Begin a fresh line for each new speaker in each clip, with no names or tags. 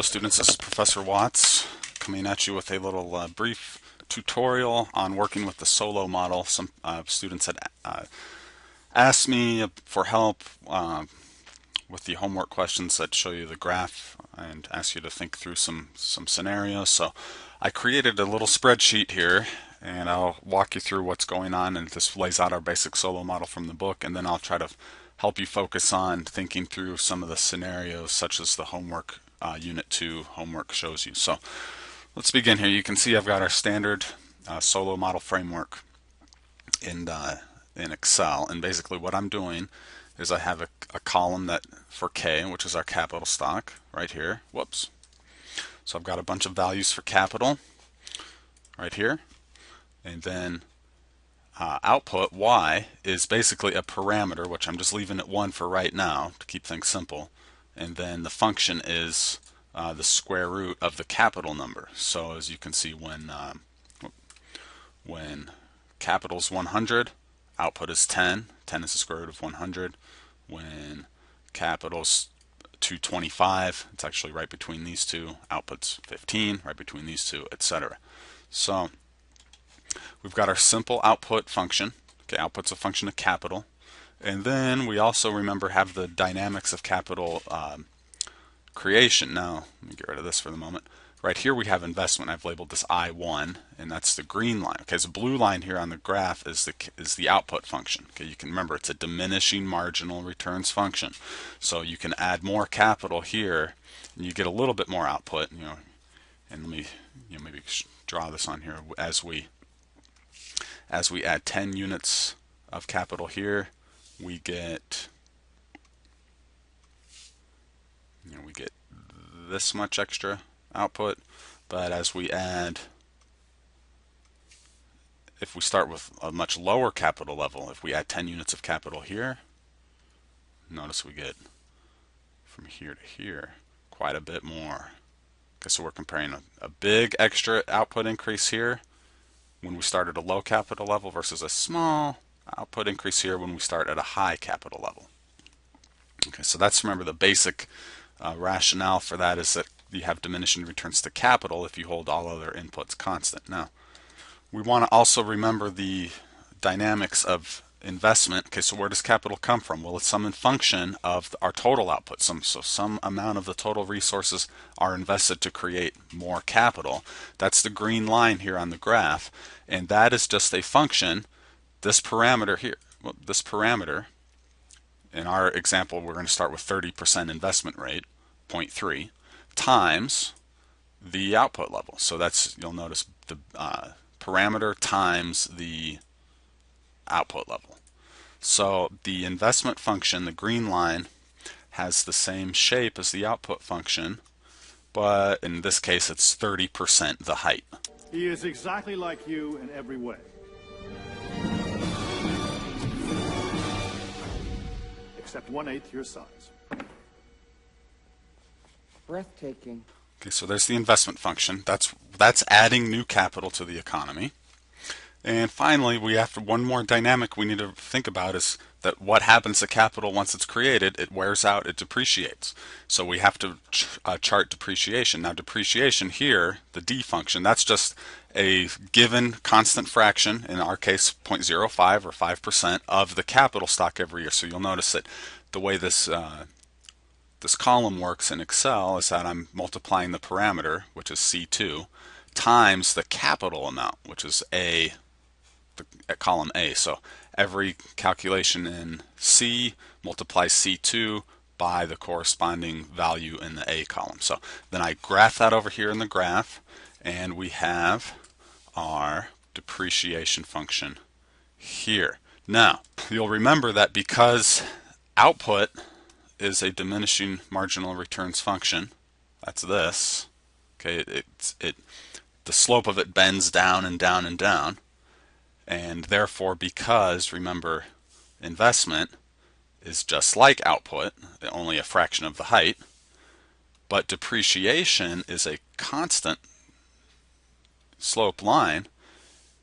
Hello students, this is Professor Watts coming at you with a little brief tutorial on working with the Solow model. Some students had asked me for help with the homework questions that show you the graph and ask you to think through some scenarios. So I created a little spreadsheet here and I'll walk you through what's going on, and this lays out our basic Solow model from the book, and then I'll try to help you focus on thinking through some of the scenarios such as the homework Unit 2 homework shows you. So let's begin here. You can see I've got our standard Solow model framework in Excel, and basically what I'm doing is I have a column that for K, which is our capital stock right here. Whoops. So I've got a bunch of values for capital right here, and then output Y is basically a parameter, which I'm just leaving at 1 for right now to keep things simple. And then the function is the square root of the capital number. So as you can see, when capital is 100, output is 10. 10 is the square root of 100. When capital is 225, it's actually right between these two. Output's 15, right between these two, etc. So we've got our simple output function. Okay, output's a function of capital. And then we also, remember, have the dynamics of capital creation. Now, let me get rid of this for the moment. Right here we have investment. I've labeled this I1, and that's the green line. Okay, so the blue line here on the graph is the output function. Okay, you can remember it's a diminishing marginal returns function. So you can add more capital here, and you get a little bit more output. And let me maybe draw this on here as we add 10 units of capital here. We get this much extra output, but as we add, if we start with a much lower capital level, if we add 10 units of capital here, notice we get from here to here quite a bit more. Okay, so we're comparing a big extra output increase here when we start at a low capital level versus a small output increase here when we start at a high capital level. Okay, so that's, remember, the basic rationale for that is that you have diminishing returns to capital if you hold all other inputs constant. Now, we want to also remember the dynamics of investment. Okay, so where does capital come from? Well, it's some function of our total output. So some amount of the total resources are invested to create more capital. That's the green line here on the graph, and that is just a function. This parameter here, well, this parameter, in our example, we're going to start with 30% investment rate, 0.3, times the output level. So that's, you'll notice, the parameter times the output level. So the investment function, the green line, has the same shape as the output function, but in this case it's 30% the height.
He is exactly like you in every way. Except 1/8 your size.
Breathtaking.
Okay, so there's the investment function. That's adding new capital to the economy. And finally, we have one more dynamic we need to think about, is that what happens to capital once it's created? It wears out, it depreciates. So we have to chart depreciation. Now depreciation here, the D function, that's just a given constant fraction, in our case 0.05 or 5% of the capital stock every year. So you'll notice that the way this column works in Excel is that I'm multiplying the parameter, which is C2, times the capital amount, which is at column A. So every calculation in C multiplies C2 by the corresponding value in the A column. So then I graph that over here in the graph, and we have our depreciation function here. Now, you'll remember that because output is a diminishing marginal returns function, that's this. Okay, the slope of it bends down and down and down, and therefore, because, remember, investment is just like output, only a fraction of the height, but depreciation is a constant slope line,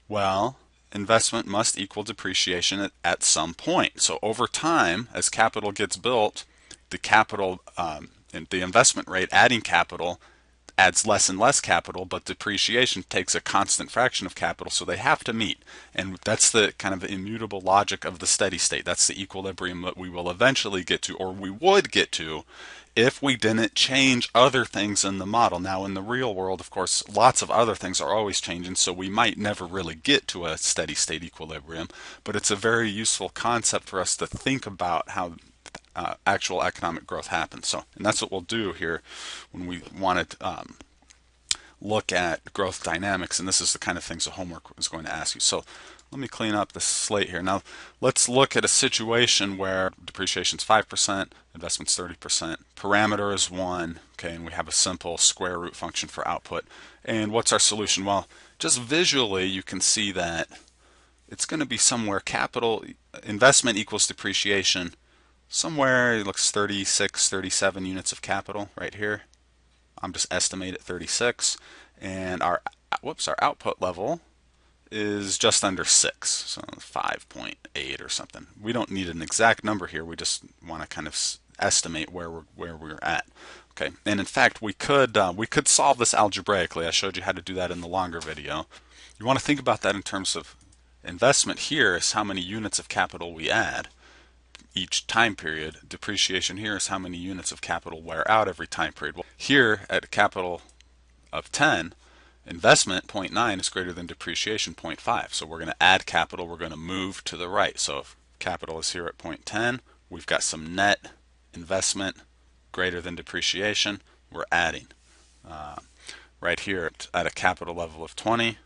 well, investment must equal depreciation at some point. So over time, as capital gets built, the capital the investment rate, adding capital, adds less and less capital, but depreciation takes a constant fraction of capital, so they have to meet. And that's the kind of immutable logic of the steady state. That's the equilibrium that we will eventually get to, or we would get to, if we didn't change other things in the model. Now, in the real world, of course, lots of other things are always changing, so we might never really get to a steady state equilibrium, but it's a very useful concept for us to think about how actual economic growth happens. So, and that's what we'll do here when we want to look at growth dynamics, and this is the kind of things the homework is going to ask you. So let me clean up the slate here. Now let's look at a situation where depreciation is 5%, investment's 30%, parameter is 1, okay, and we have a simple square root function for output. And what's our solution? Well, just visually you can see that it's going to be somewhere capital investment equals depreciation. Somewhere it looks 36, 37 units of capital right here. I'm just estimate at 36, and our output level is just under 6, so 5.8 or something. We don't need an exact number here. We just want to kind of estimate where we're at. Okay, and in fact we could solve this algebraically. I showed you how to do that in the longer video. You want to think about that in terms of investment. Here is how many units of capital we add each time period. Depreciation here is how many units of capital wear out every time period. Well, here at a capital of 10, investment 0.9 is greater than depreciation 0.5. So we're going to add capital, we're going to move to the right. So if capital is here at 0.10, we've got some net investment greater than depreciation, we're adding. Right here at a capital level of 20,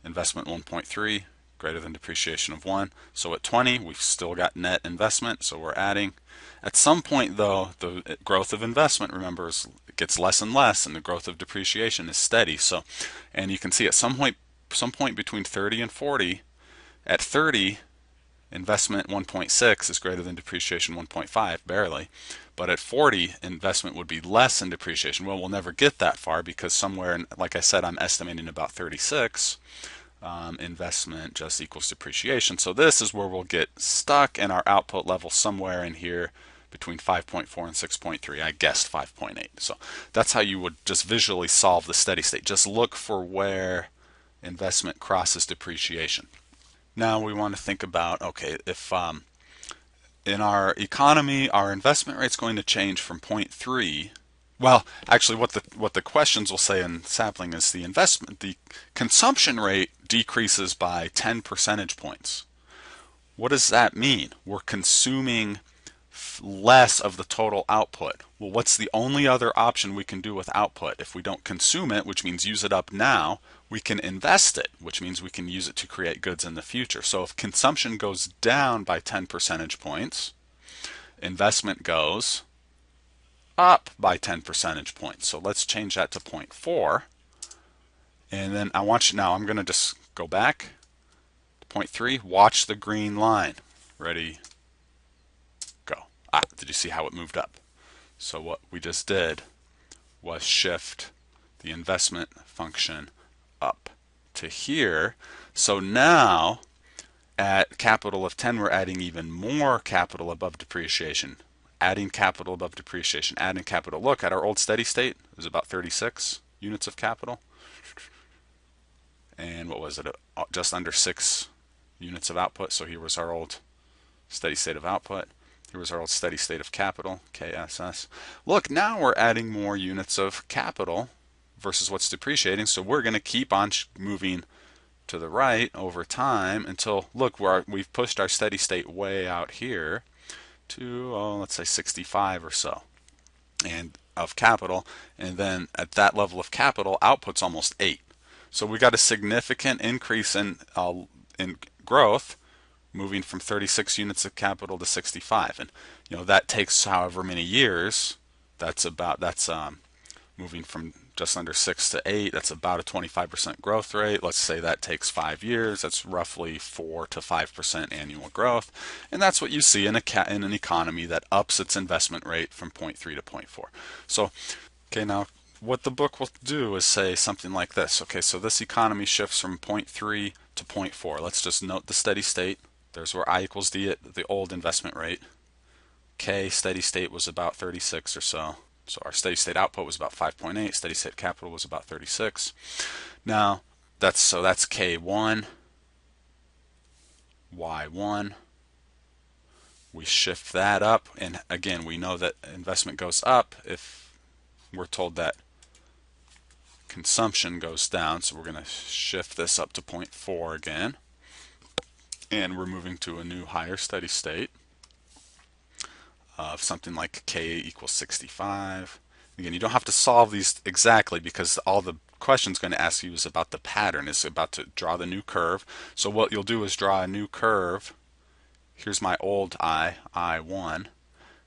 investment 1.3, greater than depreciation of 1. So at 20, we've still got net investment, so we're adding. At some point, though, the growth of investment, remember, it gets less and less, and the growth of depreciation is steady. So, and you can see at some point between 30 and 40, at 30, investment 1.6 is greater than depreciation 1.5, barely. But at 40, investment would be less than depreciation. Well, we'll never get that far because somewhere, like I said, I'm estimating about 36. Investment just equals depreciation. So this is where we'll get stuck in our output level somewhere in here between 5.4 and 6.3. I guessed 5.8. So that's how you would just visually solve the steady state. Just look for where investment crosses depreciation. Now we want to think about, okay, if in our economy our investment rate is going to change from 0.3. Well, actually, what the questions will say in sampling is the consumption rate decreases by 10 percentage points. What does that mean? We're consuming less of the total output. Well, what's the only other option we can do with output? If we don't consume it, which means use it up now, we can invest it, which means we can use it to create goods in the future. So if consumption goes down by 10 percentage points, investment goes up by 10 percentage points. So let's change that to 0.4. And then I'm going to just go back to 0.3. Watch the green line. Ready, go. Did you see how it moved up? So what we just did was shift the investment function up to here. So now at capital of 10, we're adding even more capital above depreciation. Adding capital above depreciation, adding capital. Look, at our old steady state, it was about 36 units of capital. And what was it? Just under 6 units of output. So here was our old steady state of output. Here was our old steady state of capital, KSS. Look, now we're adding more units of capital versus what's depreciating. So we're going to keep on moving to the right over time until, look, we've pushed our steady state way out here to, let's say 65 or so and of capital, and then at that level of capital, output's almost 8. So we got a significant increase in growth, moving from 36 units of capital to 65, and that takes however many years. That's moving from just under 6 to 8. That's about a 25% growth rate. Let's say that takes 5 years. That's roughly 4 to 5% annual growth, and that's what you see in an economy that ups its investment rate from 0.3 to 0.4. So, okay, now what the book will do is say something like this. Okay, so this economy shifts from 0.3 to 0.4. Let's just note the steady state. There's where I equals D at the old investment rate. K steady state was about 36 or so. So our steady state output was about 5.8, steady state capital was about 36. Now that's K1, Y1. We shift that up, and again we know that investment goes up if we're told that consumption goes down, so we're going to shift this up to 0.4 again, and we're moving to a new higher steady state of something like K equals 65. Again, you don't have to solve these exactly because all the question's going to ask you is about the pattern. It's about to draw the new curve. So what you'll do is draw a new curve. Here's my old I1,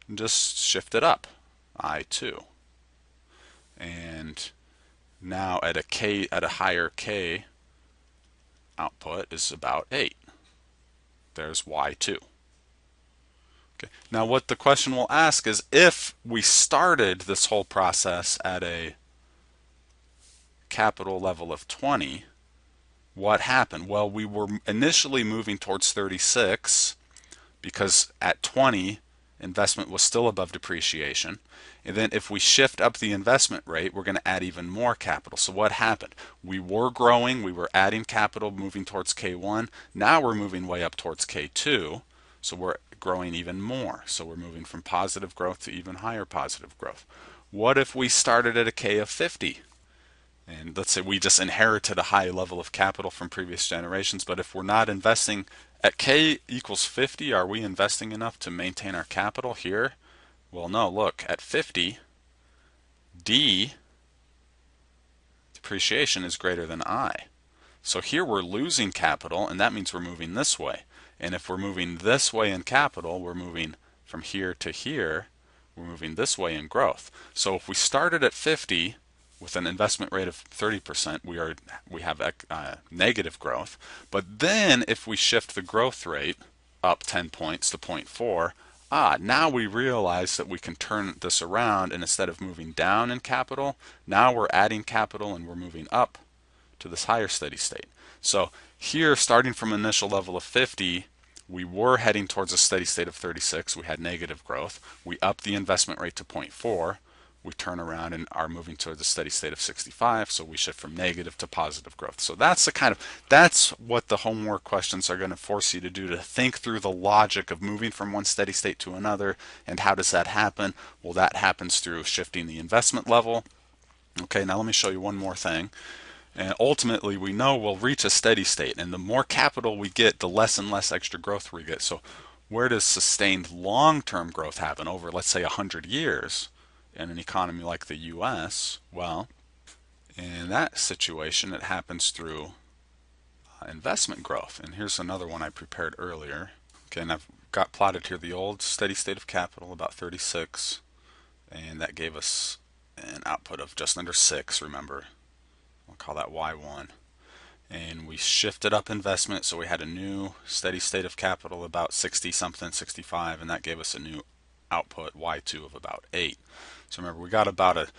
and just shift it up, I2. And now at a higher K output is about 8. There's Y2. Okay. Now what the question will ask is if we started this whole process at a capital level of 20, what happened? Well, we were initially moving towards 36 because at 20 investment was still above depreciation. And then if we shift up the investment rate, we're going to add even more capital. So what happened? We were growing, we were adding capital, moving towards K1. Now we're moving way up towards K2. So we're growing even more. So we're moving from positive growth to even higher positive growth. What if we started at a K of 50? And let's say we just inherited a high level of capital from previous generations, but if we're not investing at K equals 50, are we investing enough to maintain our capital here? Well, no, look, at 50, D, depreciation is greater than I. So here we're losing capital, and that means we're moving this way. And if we're moving this way in capital, we're moving from here to here, we're moving this way in growth. So if we started at 50 with an investment rate of 30%, we have negative growth. But then if we shift the growth rate up 10 points to 0.4, now we realize that we can turn this around, and instead of moving down in capital, now we're adding capital and we're moving up to this higher steady state. So here, starting from an initial level of 50, we were heading towards a steady state of 36. We had negative growth. We upped the investment rate to 0.4. We turn around and are moving towards a steady state of 65. So we shift from negative to positive growth. So that's what the homework questions are going to force you to do, to think through the logic of moving from one steady state to another. And how does that happen? Well, that happens through shifting the investment level. Okay, now let me show you one more thing. And ultimately, we know we'll reach a steady state, and the more capital we get, the less and less extra growth we get. So where does sustained long-term growth happen over, let's say, 100 years in an economy like the US? Well, in that situation, it happens through investment growth. And here's another one I prepared earlier. Okay, and I've got plotted here the old steady state of capital, about 36, and that gave us an output of just under 6, remember. We'll call that Y1. And we shifted up investment, so we had a new steady state of capital about 60 something, 65, and that gave us a new output Y2 of about 8. So remember, we got about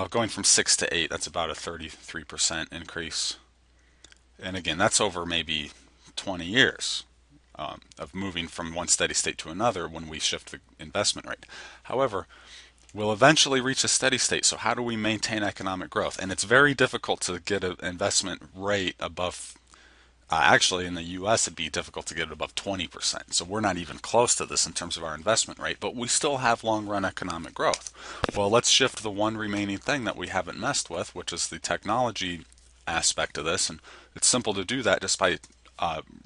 going from 6 to 8, that's about a 33% increase. And again, that's over maybe 20 years of moving from one steady state to another when we shift the investment rate. However, we'll eventually reach a steady state. So how do we maintain economic growth? And it's very difficult to get an investment rate above, actually in the US it'd be difficult to get it above 20%. So we're not even close to this in terms of our investment rate, but we still have long run economic growth. Well, let's shift the one remaining thing that we haven't messed with, which is the technology aspect of this. And it's simple to do that just by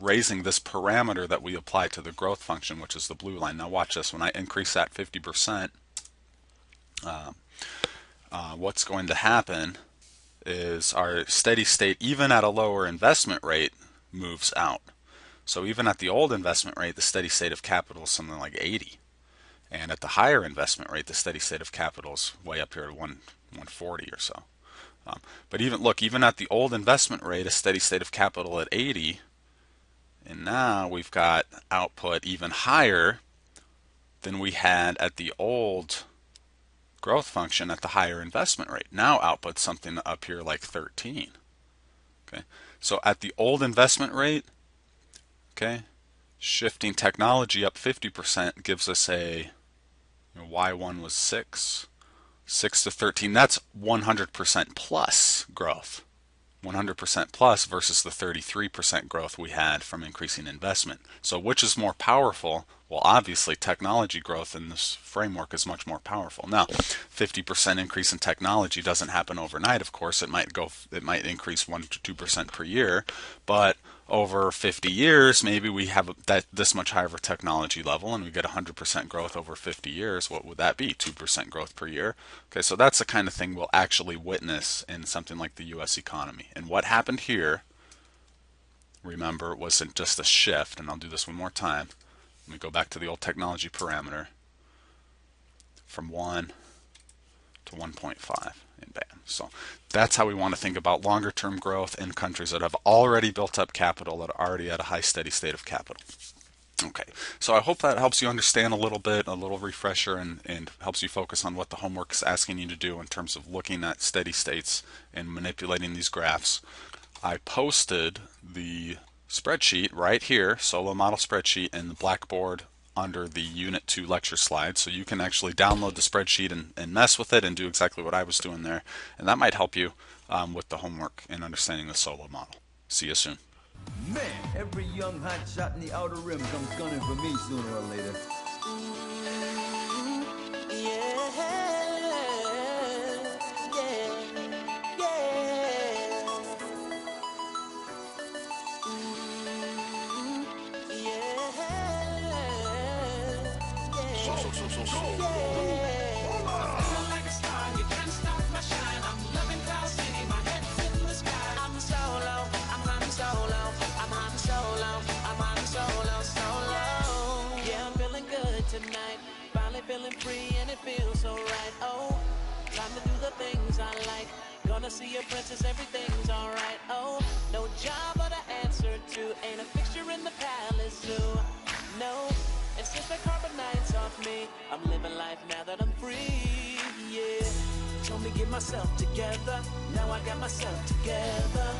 raising this parameter that we apply to the growth function, which is the blue line. Now watch this. When I increase that 50%, what's going to happen is our steady state, even at a lower investment rate, moves out. So even at the old investment rate, the steady state of capital is something like 80. And at the higher investment rate, the steady state of capital is way up here at 140 or so. But even at the old investment rate, a steady state of capital at 80, and now we've got output even higher than we had at the old growth function at the higher investment rate. Now output something up here like 13. Okay, so at the old investment rate, okay, shifting technology up 50% gives us a Y1 was 6, 6 to 13, that's 100% plus growth. 100% plus versus the 33% growth we had from increasing investment. So which is more powerful? Well, obviously technology growth in this framework is much more powerful. Now, 50% increase in technology doesn't happen overnight, of course. It might increase 1 to 2% per year, but over 50 years, maybe we have this much higher of a technology level and we get 100% growth over 50 years. What would that be? 2% growth per year. Okay, so that's the kind of thing we'll actually witness in something like the US economy. And what happened here, remember, wasn't just a shift, and I'll do this one more time. Let me go back to the old technology parameter from 1 to 1.5, and bam. So that's how we want to think about longer term growth in countries that have already built up capital, that are already at a high steady state of capital. Okay, so I hope that helps you understand a little bit, a little refresher, and helps you focus on what the homework is asking you to do in terms of looking at steady states and manipulating these graphs. I posted the spreadsheet right here, Solow Model spreadsheet, in the Blackboard under the Unit 2 lecture slide, so you can actually download the spreadsheet and mess with it and do exactly what I was doing there, and that might help you with the homework and understanding the Solow model. See you soon.
Man, every young hot shot in the outer rim comes gunning for me sooner or later.
Tonight, finally feeling free and it feels so right. Oh, time to do the things I like. Gonna see a princess, everything's alright. Oh, no job but an answer to, ain't a fixture in the palace zoo. No, and since the carbonite's off me, I'm living life now that I'm free. Yeah, told me get myself together. Now I got myself together.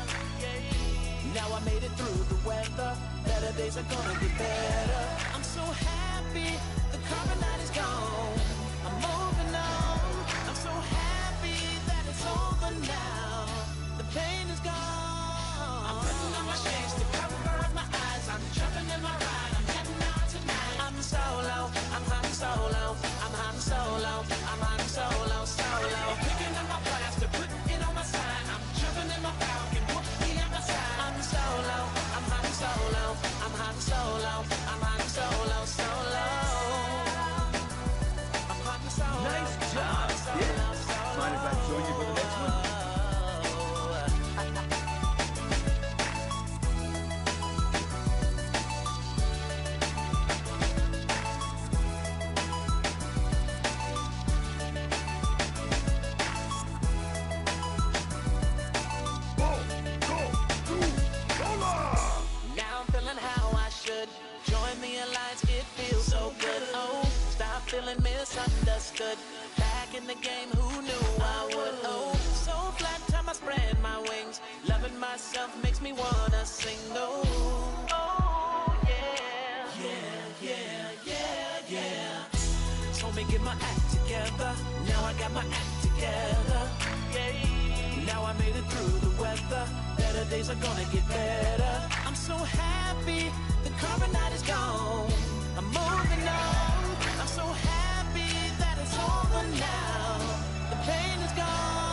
Now I made it through the weather. Better days are gonna get better. I'm so happy. The carbonite is gone. I'm moving on. I'm so happy that it's over now. The pain is gone. I'm putting on my shades to cover up my eyes. I'm jumping in my ride. I'm heading out tonight. I'm solo. I'm hot solo. I'm hot solo. I'm hot solo. Solo. Picking up my plaster, putting it on my side. I'm jumping in my falcon. Whooping at my side. I'm solo. I'm hot solo. I'm hot solo. I'm hot solo. Solo.
Nice job. Yeah. Mind if I join you for the next one?
Now I'm feeling how I should. Join the alliance, it feels so good. Oh, stop feeling misunderstood. Back in the game, who knew I would? Oh, so flat time I spread my wings. Loving myself makes me wanna sing. Oh, yeah. Yeah, yeah, yeah, yeah. Told me get my act together. Now I got my act together. Yeah. Now I made it through the weather. Better days are gonna get better. I'm so happy. The carbonite is gone. I'm moving on. I'm so happy that it's over now. The pain is gone.